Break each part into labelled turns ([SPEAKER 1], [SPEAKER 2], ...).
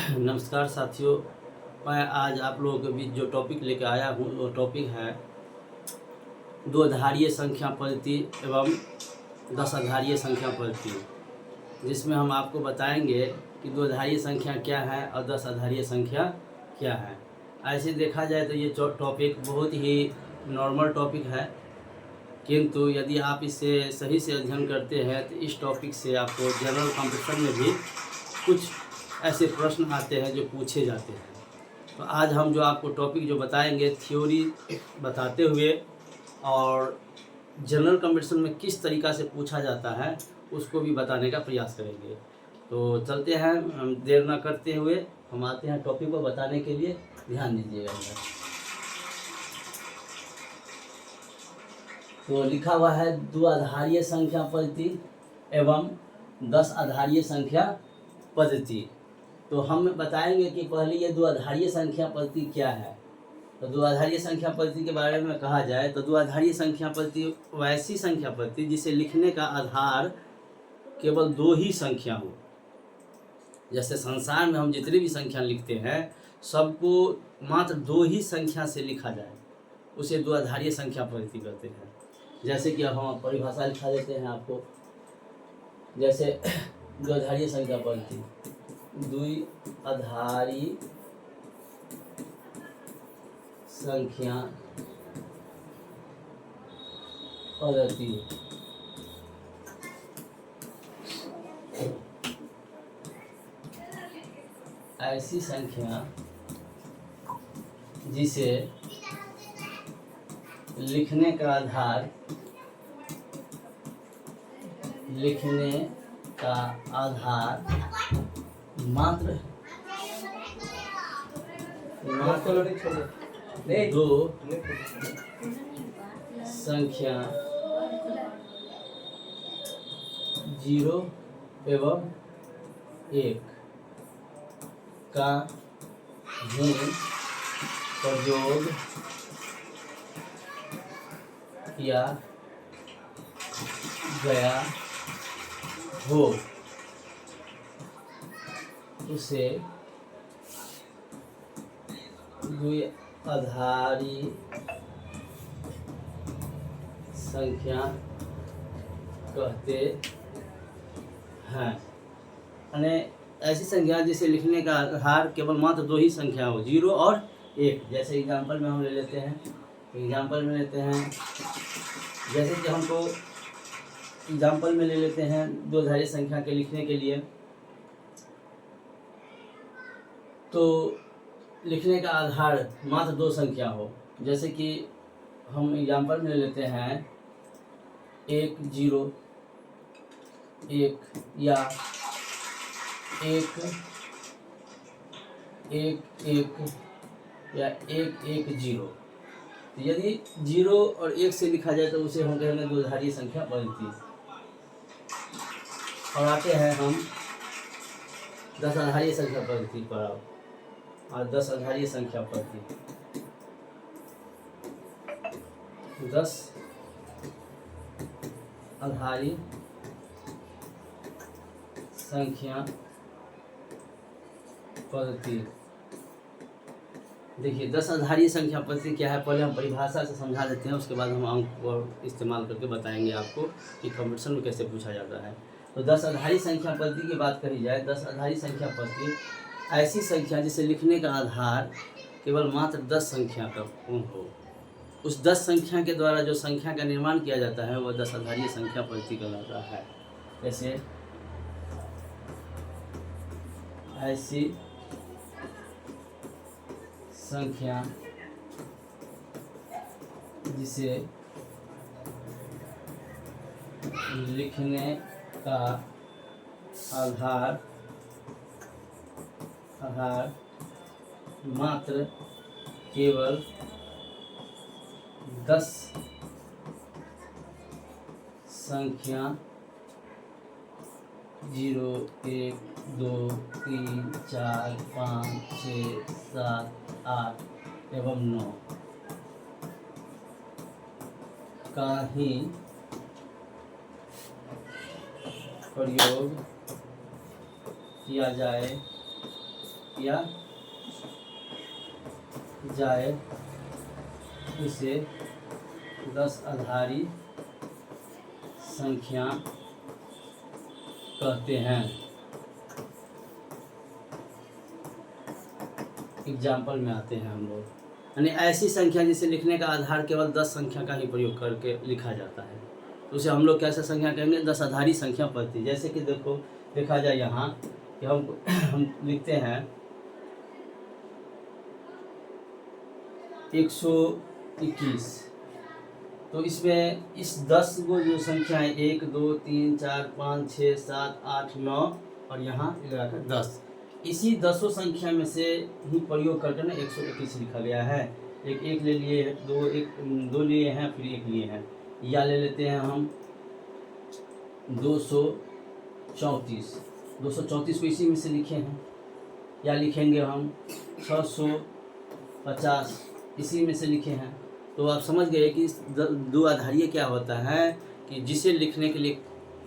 [SPEAKER 1] नमस्कार साथियों। मैं आज आप लोगों के बीच जो टॉपिक लेकर आया हूँ वो टॉपिक है द्विआधारीय संख्या पद्धति एवं 10 आधारीय संख्या पद्धति, जिसमें हम आपको बताएंगे कि द्विआधारीय संख्या क्या है और 10 आधारीय संख्या क्या है। ऐसे देखा जाए तो ये टॉपिक बहुत ही नॉर्मल टॉपिक है, किंतु यदि आप इसे सही से अध्ययन करते हैं तो इस टॉपिक से आपको जनरल कॉम्पिटिशन में भी कुछ ऐसे प्रश्न आते हैं जो पूछे जाते हैं। तो आज हम जो आपको टॉपिक जो बताएंगे थ्योरी बताते हुए और जनरल कॉम्पिटिशन में किस तरीक़ा से पूछा जाता है उसको भी बताने का प्रयास करेंगे। तो चलते हैं, हम देर ना करते हुए हम आते हैं टॉपिक को बताने के लिए। ध्यान दीजिएगा इधर। तो लिखा हुआ है द्विआधारीय संख्या पद्धति एवं 10 आधारीय संख्या पद्धति। तो हम बताएंगे कि पहले ये द्विआधारीय संख्या पद्धति क्या है। तो द्विआधारीय संख्या पद्धति के बारे में कहा जाए तो द्विआधारीय संख्या पद्धति वैसी संख्या पद्धति जिसे लिखने का आधार केवल 2 ही संख्या हो। जैसे संसार में हम जितनी भी संख्या लिखते हैं सबको मात्र 2 ही संख्या से लिखा जाए, उसे द्विआधारीय संख्या पद्धति कहते हैं। जैसे कि अब हम परिभाषा लिखा देते हैं आपको। जैसे द्विआधारीय संख्या पद्धति, द्विआधारी संख्या पद्धति ऐसी संख्या जिसे लिखने का आधार मात्र 2 संख्या 0 एवं 1 का ही प्रयोग किया गया हो, उसे द्विआधारी संख्या कहते हैं। यानी ऐसी संख्या जिसे लिखने का आधार केवल मात्र 2 ही संख्या हो, 0 और 1। जैसे एग्जाम्पल में हम ले लेते हैं, जैसे कि हमको एग्जाम्पल में ले लेते हैं द्विआधारी संख्या के लिखने के लिए। तो लिखने का आधार मात्र 2 संख्या हो, जैसे कि हम एग्जाम्पल में ले लेते हैं 1 0 1 या 1 1 1 या 1 1 0। यदि 0 और 1 से लिखा जाए तो उसे हम कहेंगे द्विआधारीय संख्या पद्धति। और आते हैं हम 10 आधारीय संख्या पद्धति पर। और 10 आधारीय संख्या पद्धति, 10 आधारी संख्या पद्धति। देखिए 10 आधारीय संख्या पद्धति क्या है, पहले हम परिभाषा से समझा देते हैं, उसके बाद हम अंक और इस्तेमाल करके बताएंगे आपको कि कंपटीशन में कैसे पूछा जाता है। तो 10 आधारी संख्या पद्धति की बात करी जाए, 10 आधारी संख्या पद्धति ऐसी संख्या जिसे लिखने का आधार केवल मात्र 10 संख्या का हो। उस 10 संख्या के द्वारा जो संख्या का निर्माण किया जाता है वह 10 आधारीय संख्या पद्धति कहलाता है। जैसे ऐसी संख्या जिसे लिखने का आधार मात्र केवल 10 संख्या 0 1 2 3 4 5 6 7 8 एवं 9 का ही प्रयोग किया जाए किया जाए इसे 10 आधारी संख्या कहते हैं। एग्जाम्पल में आते हैं हम लोग, यानी ऐसी संख्या जिसे लिखने का आधार केवल 10 संख्या का ही प्रयोग करके लिखा जाता है, तो उसे हम लोग कैसे संख्या कहेंगे? 10 आधारी संख्या पद्धति। जैसे कि देखो, देखा जाए यहाँ कि हम लिखते हैं 121, तो इसमें इस 10 को जो संख्या है 1 2 3 4 5 6 7 8 9 और यहाँ लगाकर 10, इसी 10 संख्या में से ही प्रयोग करके ना 121 लिखा गया है। एक ले लिए, दो लिए हैं, फिर एक लिए हैं, या ले लेते हैं हम 234 को इसी में से लिखे हैं, या लिखेंगे हम 650 इसी में से लिखे हैं। तो आप समझ गए कि दो आधारीय क्या होता है, कि जिसे लिखने के लिए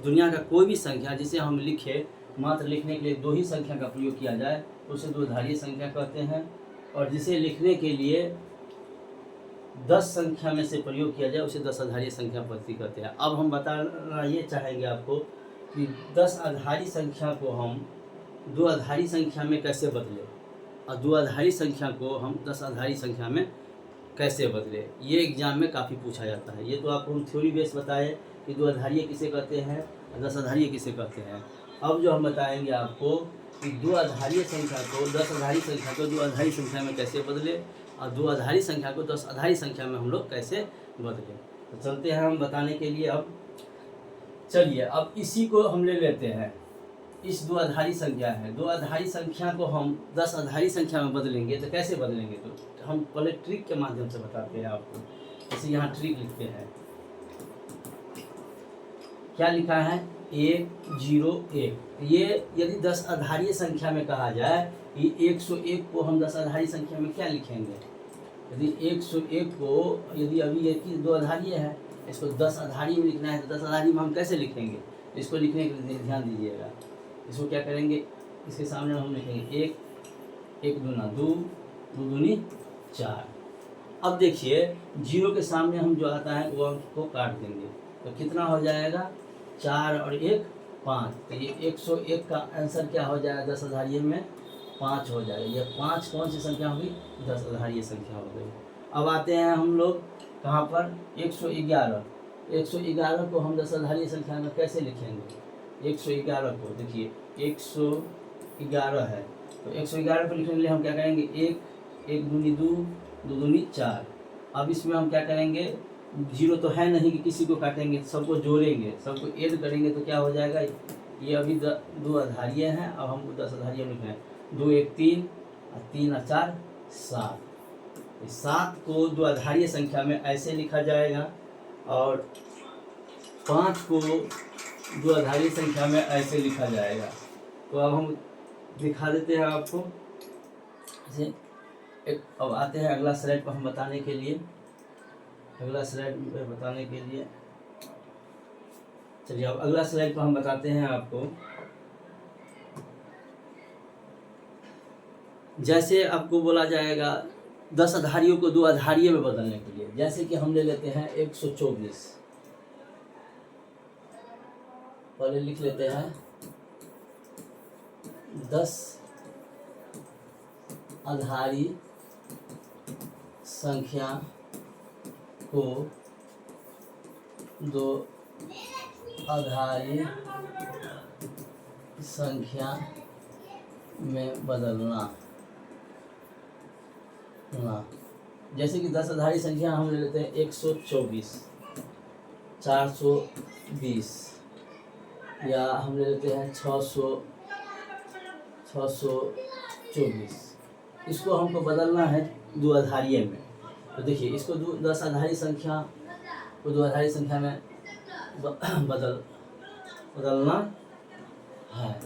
[SPEAKER 1] दुनिया का कोई भी संख्या जिसे हम लिखे, मात्र लिखने के लिए 2 ही संख्या का प्रयोग किया जाए उसे दो आधारीय संख्या कहते हैं, और जिसे लिखने के लिए 10 संख्या में से प्रयोग किया जाए उसे 10 आधारीय संख्या पद्धति कहते हैं। अब हम बताना ये चाहेंगे आपको कि 10 आधारी संख्या को हम 2 आधारी संख्या में कैसे बदलें, और 2 आधारी संख्या को हम 10 आधारी संख्या में कैसे बदले। ये एग्जाम में काफ़ी पूछा जाता है। ये तो आपको हम थ्योरी बेस बताए कि 2 आधारीय किसे कहते हैं और 10 आधारीय किसे कहते हैं। अब जो हम बताएंगे आपको कि 2 आधारीय संख्या को 10 आधारी संख्या को 2 आधारी संख्या में कैसे बदले, और 2 आधारी संख्या को 10 आधारी संख्या में हम लोग कैसे बदले। तो चलते हैं हम बताने के लिए। अब चलिए, अब इसी को हम ले लेते हैं, इस 2 आधारी संख्या है, 2 आधारी संख्या को हम 10 आधारी संख्या में बदलेंगे। तो कैसे बदलेंगे? तो हम पहले ट्रिक के माध्यम से बताते हैं आपको। जैसे यहाँ ट्रिक लिखते हैं, क्या लिखा है? 101। ये यदि 10 आधारी संख्या में कहा जाए कि 101 को हम 10 आधारी संख्या में क्या लिखेंगे? यदि 101 को, यदि अभी ये 2 आधारी है, इसको 10 आधारी में लिखना है, तो 10 आधारी में हम कैसे लिखेंगे? इसको लिखने के लिए ध्यान दीजिएगा। इसको क्या करेंगे? इसके सामने हम लिखेंगे 1, 1 दूना 2, 2 दूनी 4। अब देखिए, 0 के सामने हम जो आता है वो अंक को काट देंगे, तो कितना हो जाएगा? 4 और 1 5। तो ये 101 का आंसर क्या हो जाएगा? 10 आधारी में 5 हो जाएगा। ये 5 कौन सी संख्या होगी? 10 आधारी संख्या हो गई। अब आते हैं हम लोग कहाँ पर? 111। 111 को हम 10 आधारी संख्या में कैसे लिखेंगे? 111 को देखिए, 111 है, तो 111 को लिखने के लिए हम क्या करेंगे? 1 दूनी 2, 2 दूनी 4। अब इसमें हम क्या करेंगे? 0 तो है नहीं कि किसी को काटेंगे, सबको जोड़ेंगे, सबको ऐड करेंगे, तो क्या हो जाएगा? ये अभी 2 आधारीय हैं, अब हमको 10 आधारीय लिखना है। 2 1 3 और 3 और 4 7। 7 को 2 आधारीय संख्या में ऐसे लिखा जाएगा, और 5 को 2 आधारीय संख्या में ऐसे लिखा जाएगा। तो अब हम दिखा देते हैं आपको ऐसे। अब आते हैं अगला स्लाइड पर हम बताने के लिए, अगला स्लाइड पर बताने के लिए। चलिए, अब अगला स्लाइड पर हम बताते हैं आपको। जैसे आपको बोला जाएगा 10 आधारियों को 2 आधारीय में बदलने के लिए, जैसे कि हम ले लेते हैं 124। पहले लिख लेते हैं 10 आधारी संख्या को 2 आधारी संख्या में बदलना। जैसे कि 10 आधारी संख्या हम ले लेते हैं 124, 420, या हम ले लेते हैं 624। इसको हमको बदलना है 2 आधारीय में। तो देखिए, इसको 10 आधारी संख्या को 2 आधारी संख्या में बदलना है,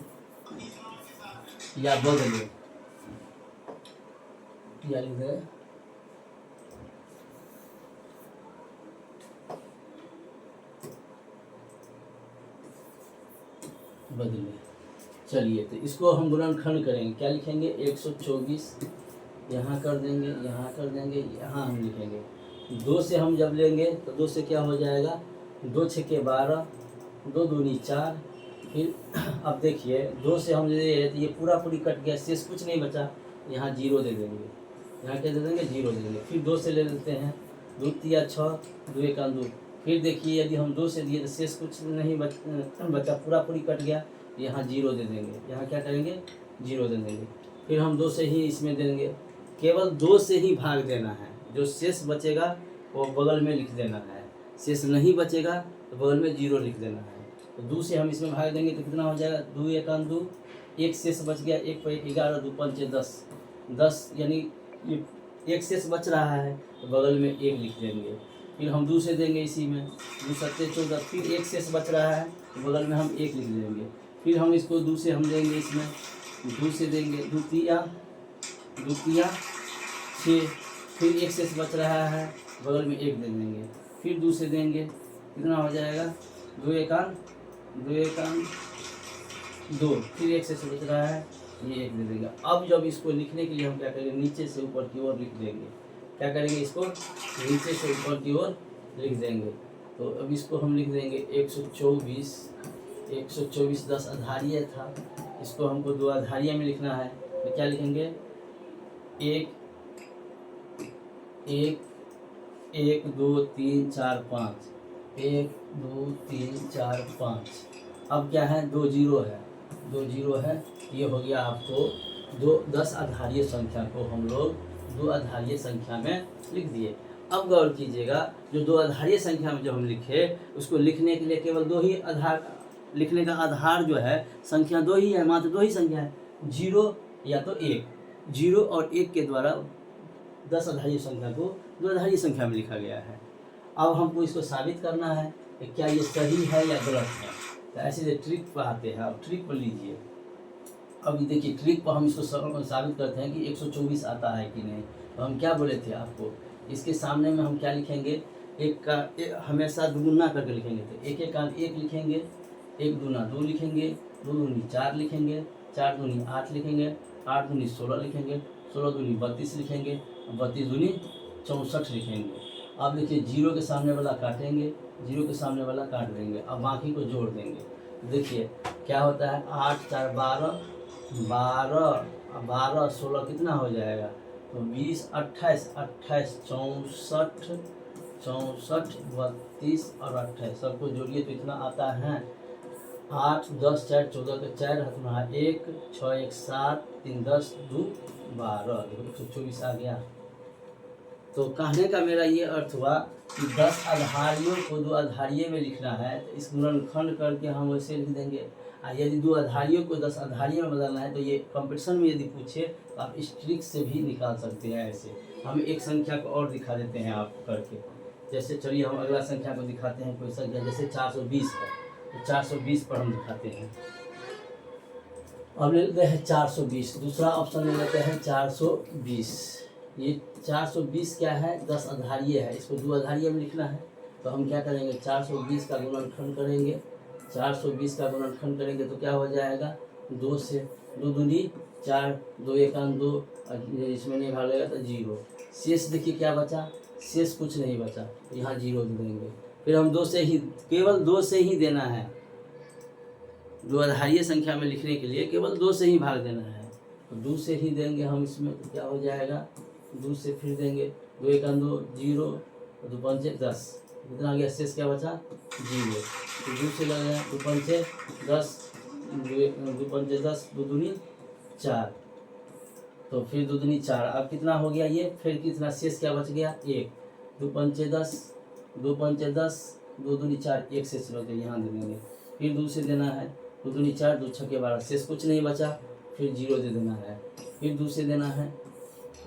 [SPEAKER 1] या बदले, या लिख दे बदले। चलिए तो इसको हम गुणनखंड करेंगे, क्या लिखेंगे 124 यहाँ कर देंगे, यहाँ कर देंगे, यहाँ हम लिखेंगे। 2 से हम जब लेंगे तो 2 से क्या हो जाएगा, 2 छक्के 12, 2 दूनी 4। फिर अब देखिए 2 से हम ले तो ये पूरा पूरी कट गया, शेष कुछ नहीं बचा, यहाँ 0 दे देंगे, यहाँ क्या दे देंगे 0 दे देंगे। फिर 2 से ले लेते हैं, 2 तिया 6, 2 एका 2। फिर देखिए यदि हम 2 से दिए तो शेष कुछ नहीं बचा, पूरा पूरी कट गया, यहाँ 0 दे देंगे, यहाँ क्या करेंगे 0 दे देंगे। फिर हम 2 से ही इसमें देंगे, केवल 2 से ही भाग देना है, जो शेष बचेगा वो बगल में लिख देना है, शेष नहीं बचेगा तो बगल में 0 लिख देना है। तो 2 से हम इसमें भाग देंगे तो कितना हो जाएगा, 2 एका 2, 1 शेष बच गया, 1 पर 1 11, 2 पंचे 10, 10 यानी ये 1 शेष बच रहा है तो बगल में 1 लिख देंगे। फिर हम 2 से देंगे इसी में, 2 सत्ते 14, फिर 1 शेष बच रहा है तो बगल में हम 1 लिख देंगे। फिर हम इसको 2 से हम देंगे इसमें, 2 से देंगे 2 तिया 6, फिर 1 शेष बच रहा है बगल में 1 दे देंगे। फिर 2 से देंगे, कितना हो जाएगा 2 एकान 2, फिर 1 शेष बच रहा है, ये 1 दे देंगे। अब जब इसको लिखने के लिए हम क्या करेंगे, नीचे से ऊपर की ओर लिख देंगे, क्या करेंगे इसको नीचे से ऊपर की ओर लिख देंगे। तो अब इसको हम लिख देंगे 124 10 आधारीय था, इसको हमको 2 आधारीय में लिखना है तो क्या लिखेंगे 1 2 3 4 5, 1 2 3 4 5। अब क्या है 2 0 है, 2 0 है, ये हो गया आपको 10 आधारीय संख्या को हम लोग 2 आधारीय संख्या में लिख दिए। अब गौर कीजिएगा, जो 2 आधारीय संख्या में जो हम लिखे उसको लिखने के लिए केवल 2 ही आधार, लिखने का आधार जो है संख्या 2 ही है, मात्र 2 ही संख्या है, 0 या तो 1, 0 और 1 के द्वारा 10 आधारीय संख्या को 2 आधारीय संख्या में लिखा गया है। अब हमको इसको साबित करना है कि क्या ये सही है या गलत है, तो ऐसे ट्रिक पर आते हैं। अब ट्रिक पर लीजिए, अब देखिए ट्रिक पर हम इसको साबित करते हैं कि 124 आता है कि नहीं। तो हम क्या बोले थे आपको, इसके सामने में हम क्या लिखेंगे, एक का हमेशा दुगुना करके लिखेंगे, तो 1 एकान 1 लिखेंगे, 1 दूना 2 लिखेंगे, 2 दूनी 4 लिखेंगे, 4 दूनी 8 लिखेंगे, 8 दूनी 16 लिखेंगे, 16 दूनी 32 लिखेंगे, 32 दूनी 64 लिखेंगे। अब देखिए 0 के सामने वाला काटेंगे, 0 के सामने वाला काट देंगे, अब बाकी को जोड़ देंगे। देखिए क्या होता है, 8 4 12, 12 16 कितना हो जाएगा, तो 20 28 28 64 32 और 28, सबको जोड़िए तो इतना आता है 8 10 4 14 के 4 हाथ 1 6 1 7 3 10 2 12, 124 आ गया। तो कहने का मेरा ये अर्थ हुआ कि 10 आधारियों को 2 आधारीय में लिखना है तो इस गुणनखंड करके हम वैसे लिख देंगे। और यदि 2 आधारियों को 10 आधारीय में बदलना है तो ये कंपटीशन में यदि पूछे तो आप इस ट्रिक से भी निकाल सकते हैं। ऐसे हम एक संख्या को और दिखा देते हैं आपको करके, जैसे चलिए हम अगला संख्या को दिखाते हैं, कोई संख्या जैसे 420 पर, तो 420 पर हम दिखाते हैं। अब ले लेते हैं 420, दूसरा ऑप्शन ले लेते हैं 420। ये 420 क्या है, 10 आधारीय है, इसको 2 आधारीय में लिखना है। तो हम क्या करेंगे, 420 का गुणनखंड करेंगे, 420 का गुणनखंड करेंगे तो क्या हो जाएगा, 2 से 2 दूनी 4, 2 एकान 2, इसमें नहीं भागेगा तो 0। शेष देखिए क्या बचा, शेष कुछ नहीं बचा, यहाँ 0 दे देंगे। फिर हम 2 से ही, केवल 2 से ही देना है, 2 आधारीय संख्या में लिखने के लिए केवल 2 से ही भाग देना है, तो 2 से ही देंगे हम इसमें, तो क्या हो जाएगा, 2 से फिर देंगे, 2 एकान 2 0, 2 पंचे 10, कितना आ गया, शेष क्या बचा 0। तो 2 से लगाया, 2 पंचे 10, 2 पंचे 10, 2 दूनी 4, तो फिर 2 दूनी 4, अब कितना हो गया ये, फिर कितना शेष क्या बच गया 1, 2 पंचे 10, 2 पंचे 10, 2 दूनी 4, 1 शेष बच गया, यहाँ दे देंगे। फिर 2 से देना है, 2 दूनी 4, 2 छक्के 12, शेष कुछ नहीं बचा, फिर 0 दे देना है। फिर 2 से देना है,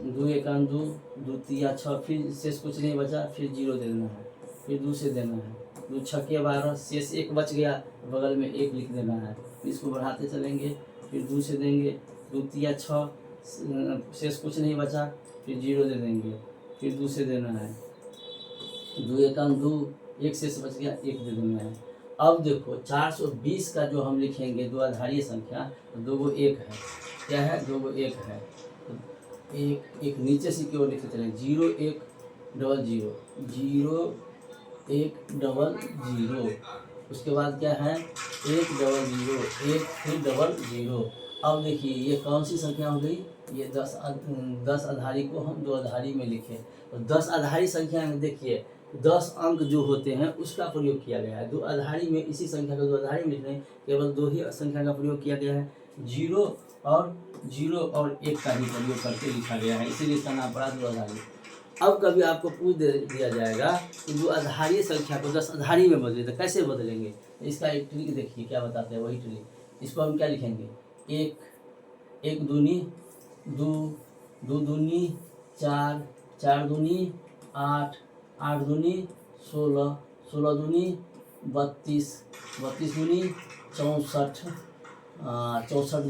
[SPEAKER 1] 2 एकान 2, 2 तिया 6, फिर शेष कुछ नहीं बचा, फिर 0 दे देना है। फिर 2 से देना है, 2 छक्के 12, शेष 1 बच गया, बगल में 1 लिख देना है। इसको बढ़ाते चलेंगे, फिर 2 से देंगे, 2 तिया 6, शेष कुछ नहीं बचा, फिर 0 दे देंगे। फिर 2 से देना है, 2 एकान 2, 1 शेष बच गया, 1 दे देना है। अब देखो 420 का जो हम लिखेंगे दो आधारीय संख्या, तो दो गो एक है, क्या है, दो गो एक है, तो एक एक नीचे से की ओर लिखते चलें, 0 1 डबल 0, 0 1 डबल 0, उसके बाद क्या है 1 डबल 0, 1 फिर डबल 0। अब देखिए ये कौन सी संख्या हो गई, ये 10 आधारी को हम दो आधारी में लिखे, तो 10 आधारी संख्या में देखिए 10 अंक जो होते हैं उसका प्रयोग किया गया है। दो आधारी में इसी संख्या को दो आधारी में लिखने केवल दो ही संख्या का प्रयोग किया गया है, 0 और 1 का ही प्रयोग करके लिखा गया है, इसीलिए इसका नाम पड़ा दो आधारी। अब कभी आपको पूछ दिया जाएगा कि दो आधारीय संख्या को 10 आधारी में बदले, तो कैसे बदलेंगे, इसका एक ट्रिक देखिए क्या बताते हैं, वही ट्रिक। इसको हम क्या लिखेंगे, एक दूनी 2, 2 दूनी 4, 4 दूनी 8, 8 दूनी 16, 16 दूनी 32, 32 दूनी 64, 64